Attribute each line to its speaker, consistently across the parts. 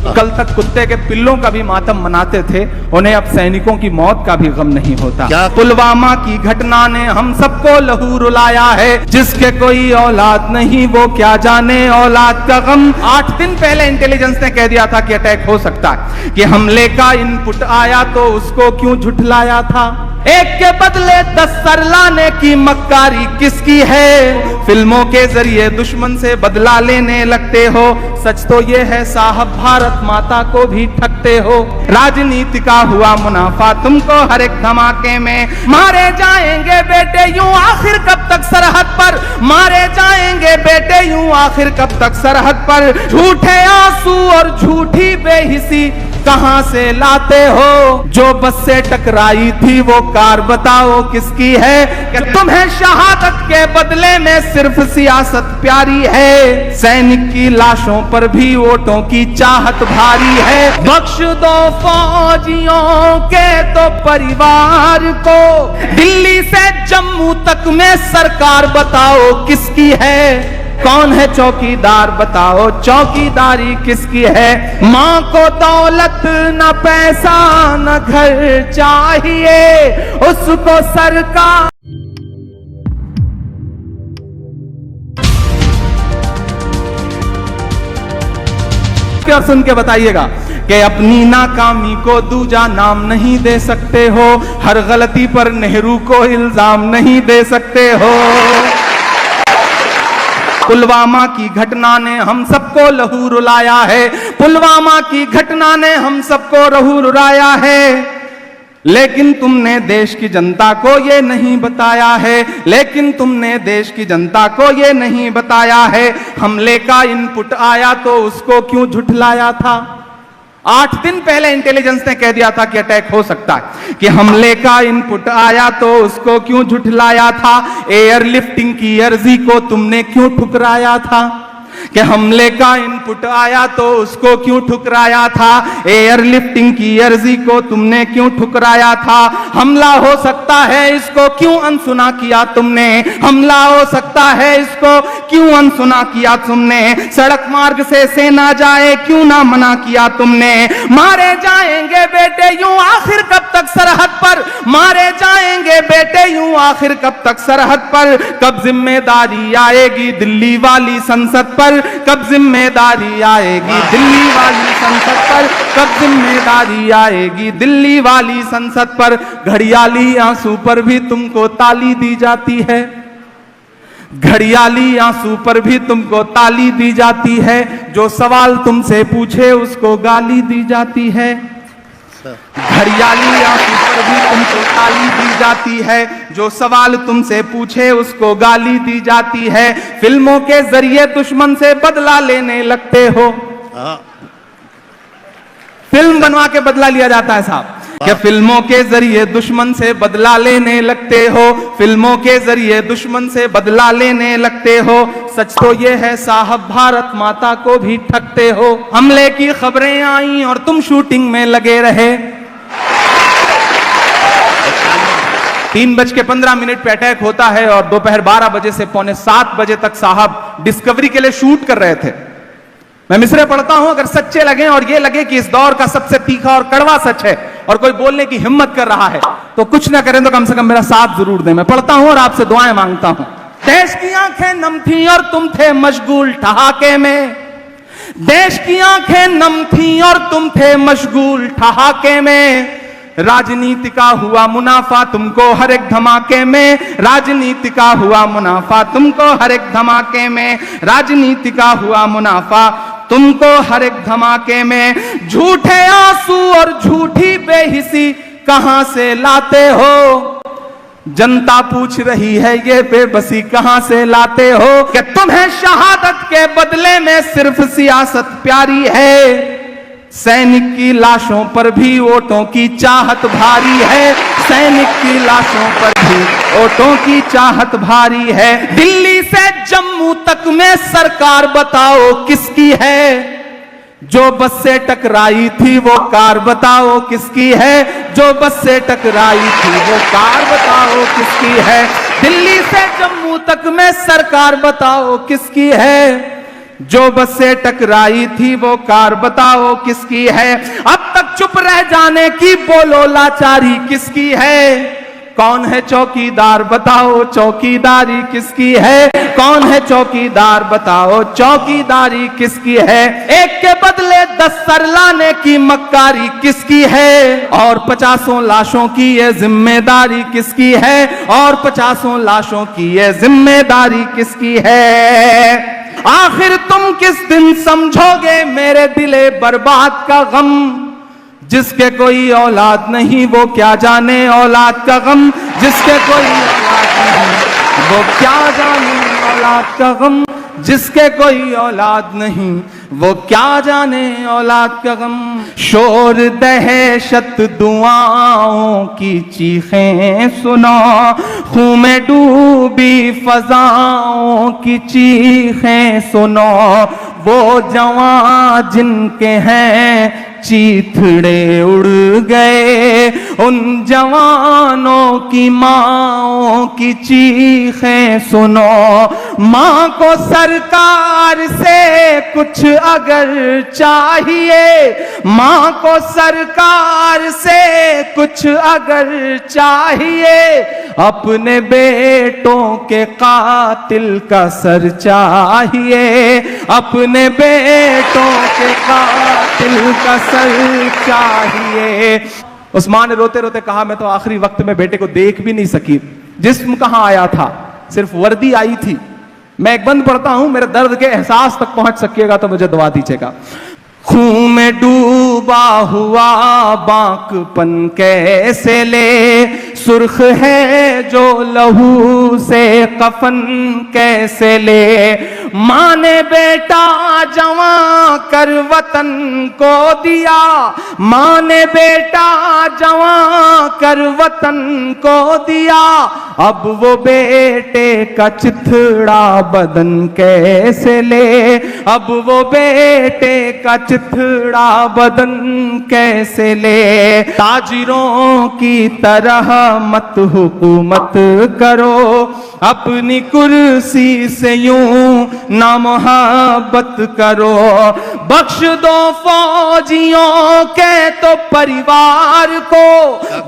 Speaker 1: कल तक कुत्ते के पिल्लों का भी मातम मनाते थे, उन्हें अब सैनिकों की मौत का भी गम नहीं होता। पुलवामा की घटना ने हम सबको लहू रुलाया है, जिसके कोई औलाद नहीं वो क्या जाने औलाद का गम। 8 दिन पहले इंटेलिजेंस ने कह दिया था कि अटैक हो सकता है, कि हमले का इनपुट आया तो उसको क्यों झुठलाया था। एक के बदले 10 सर लाने की मक्कारी किसकी है। फिल्मों के जरिए दुश्मन से बदला लेने लगते हो, सच तो ये है साहब भारत माता को भी ठगते हो। राजनीति का हुआ मुनाफा तुमको हर एक धमाके में, मारे जाएंगे बेटे यूं आखिर कब तक सरहद पर, मारे जाएंगे बेटे यूं आखिर कब तक सरहद पर। झूठे आंसू और झूठी बेहिसी कहां से लाते हो, जो बस से टकराई थी वो कार बताओ किसकी है। कि तुम्हें शहादत के बदले में सिर्फ सियासत प्यारी है, सैनिक की लाशों पर भी वोटों की चाहत भारी है। बख्श दो फौजियों के तो परिवार को, दिल्ली से जम्मू तक में सरकार बताओ किसकी है। कौन है चौकीदार बताओ चौकीदारी किसकी है। माँ को दौलत न पैसा न घर चाहिए, उसको सरकार। क्या सुन के बताइएगा कि अपनी नाकामी को दूजा नाम नहीं दे सकते हो, हर गलती पर नेहरू को इल्जाम नहीं दे सकते हो। पुलवामा की घटना ने हम सबको लहू रुलाया है, पुलवामा की घटना ने हम सबको लहू रुलाया है, लेकिन तुमने देश की जनता को ये नहीं बताया है, लेकिन तुमने देश की जनता को ये नहीं बताया है। हमले का इनपुट आया तो उसको क्यों झुठलाया था। 8 दिन पहले इंटेलिजेंस ने कह दिया था कि अटैक हो सकता है, कि हमले का इनपुट आया तो उसको क्यों झुठलाया था। एयरलिफ्टिंग की अर्जी को तुमने क्यों ठुकराया था, कि हमले का इनपुट आया तो उसको क्यों ठुकराया था। एयरलिफ्टिंग की अर्जी को तुमने क्यों ठुकराया था। हमला हो सकता है इसको क्यों अनसुना किया तुमने, हमला हो सकता है इसको क्यों अनसुना किया तुमने। सड़क मार्ग से सेना जाए क्यों ना मना किया तुमने। मारे जाएंगे बेटे यूं आखिर कब तक सरहद पर, मारे जाएंगे बेटे यूं आखिर कब तक सरहद पर। कब जिम्मेदारी आएगी दिल्ली वाली संसद पर, कब जिम्मेदारी आएगी दिल्ली वाली संसद पर, कब जिम्मेदारी आएगी दिल्ली वाली संसद पर। घड़ियाली आंसू पर भी तुमको ताली दी जाती है, घड़ियाली आंसू पर भी तुमको ताली दी जाती है। जो सवाल तुमसे पूछे उसको गाली दी जाती है, घड़ियाली आंसू पर भी तुमको ताली दी जाती है। जो सवाल तुमसे पूछे उसको गाली दी जाती है। फिल्मों के जरिए दुश्मन से बदला लेने लगते हो, फिल्म बनवा के बदला लिया जाता है साहब। क्या फिल्मों के जरिए दुश्मन से बदला लेने लगते हो, फिल्मों के जरिए दुश्मन से बदला लेने लगते हो। सच तो ये है साहब भारत माता को भी ठगते हो। हमले की खबरें आई और तुम शूटिंग में लगे रहे। 3:15 पे अटैक होता है और दोपहर 12 बजे से पौने 7 बजे तक साहब डिस्कवरी के लिए शूट कर रहे थे। मैं मिसरे पढ़ता हूं, अगर सच्चे लगे और ये लगे कि इस दौर का सबसे तीखा और कड़वा सच है और कोई बोलने की हिम्मत कर रहा है तो कुछ ना करें तो कम से कम मेरा साथ जरूर दें। मैं पढ़ता हूं और आपसे दुआएं मांगता हूं। देश की आंखें नम थी और तुम थे मशगूल ठहाके में, देश की आंखें नम थी और तुम थे मशगूल ठहाके में। राजनीति का हुआ मुनाफा तुमको हर एक धमाके में, राजनीति का हुआ मुनाफा तुमको हर एक धमाके में, राजनीति का हुआ मुनाफा तुमको हर एक धमाके में। झूठे आंसू और झूठी बेहिसी कहां से लाते हो, जनता पूछ रही है ये बेबसी कहां से लाते हो। कि तुम्हें शहादत के बदले में सिर्फ सियासत प्यारी है, सैनिक की लाशों पर भी वोटों की चाहत भारी है, सैनिक की लाशों पर भी वोटों की चाहत भारी है। दिल्ली से जम्मू तक में सरकार बताओ किसकी है, जो बस से टकराई थी वो कार बताओ किसकी है, जो बस से टकराई थी वो कार बताओ किसकी है। दिल्ली से जम्मू तक में सरकार बताओ किसकी है, जो बस से टकराई थी वो कार बताओ किसकी है? अब तक चुप रह जाने की बोलो लाचारी किसकी है? कौन है चौकीदार बताओ चौकीदारी किसकी है? कौन है चौकीदार बताओ चौकीदारी किसकी है? एक के बदले 10 सर लाने की मक्कारी किसकी है? और 50 लाशों की ये जिम्मेदारी किसकी है? और 50 लाशों की ये जिम्मेदारी किसकी है? आखिर तुम किस दिन समझोगे मेरे दिले बर्बाद का गम? जिसके कोई औलाद नहीं वो क्या जाने औलाद का गम? जिसके कोई औलाद नहीं वो क्या जाने औलाद का गम? जिसके कोई औलाद नहीं वो क्या जाने औलाद का गम? शोर दहशत दुआओं की चीखें सुनो, खून में डूबी फजाओं की चीखें सुनो, वो जवान जिनके हैं चीथड़े उड़ गए, उन जवानों की माओं की चीखें सुनो। माँ को सरकार से कुछ अगर चाहिए, माँ को सरकार से कुछ अगर चाहिए, अपने बेटों के कातिल का सर चाहिए, अपने बेटों के कातिल का सर चाहिए। उस्मान ने रोते रोते कहा मैं तो आखिरी वक्त में बेटे को देख भी नहीं सकी। जिस्म कहां आया था, सिर्फ वर्दी आई थी। मैं एक बंद पढ़ता हूं, मेरे दर्द के एहसास तक पहुंच सकिएगा तो मुझे दुआ दीजिएगा। खून में डूबा हुआ बांकपन कैसे ले, सुर्ख है जो लहू से कफन कैसे ले, माँ ने बेटा जवां कर वतन को दिया, माँ ने बेटा जवां कर वतन को दिया, अब वो बेटे का चिथड़ा बदन कैसे ले, अब वो बेटे का चिथड़ा बदन कैसे ले। ताजिरों की तरह मत हुकूमत करो, अपनी कुर्सी से यूं ना मोहब्बत करो, बख्श दो फौजियों के तो परिवार को,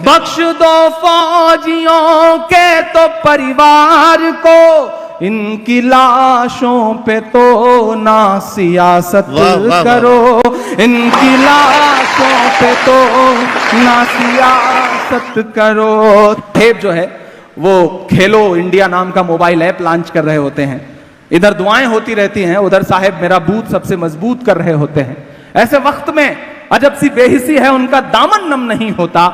Speaker 1: बख्श दो फौजियों के तो परिवार को, इनकी लाशों पे तो ना सियासत करो, इनकी लाशों पे तो ना सियासत करो। टेप जो है वो खेलो इंडिया नाम का मोबाइल ऐप लॉन्च कर रहे होते हैं, इधर दुआएं होती रहती हैं, उधर साहेब मेरा बूथ सबसे मजबूत कर रहे होते हैं। ऐसे वक्त में अजब सी बेहिसी है, उनका दामन नम नहीं होता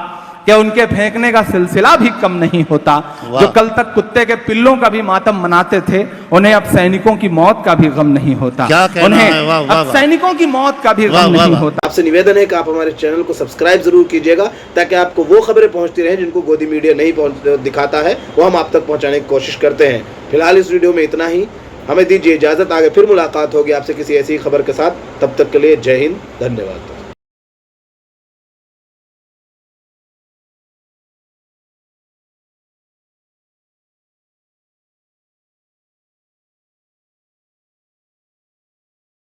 Speaker 1: कि उनके फेंकने का सिलसिला भी कम नहीं होता। जो कल तक कुत्ते के पिल्लों का भी मातम मनाते थे, उन्हें अब सैनिकों की मौत का भी गम नहीं होता, उन्हें अब सैनिकों की मौत का भी गम नहीं होता।
Speaker 2: आपसे निवेदन है कि आप हमारे चैनल को सब्सक्राइब जरूर कीजिएगा, ताकि आपको वो खबरें पहुंचती रहें जिनको गोदी मीडिया नहीं दिखाता है, वो हम आप तक पहुंचाने की कोशिश करते हैं। फिलहाल इस वीडियो में इतना ही, हमें दीजिए इजाजत। आगे फिर मुलाकात होगी आपसे किसी ऐसी खबर के साथ, तब तक के लिए जय हिंद, धन्यवाद।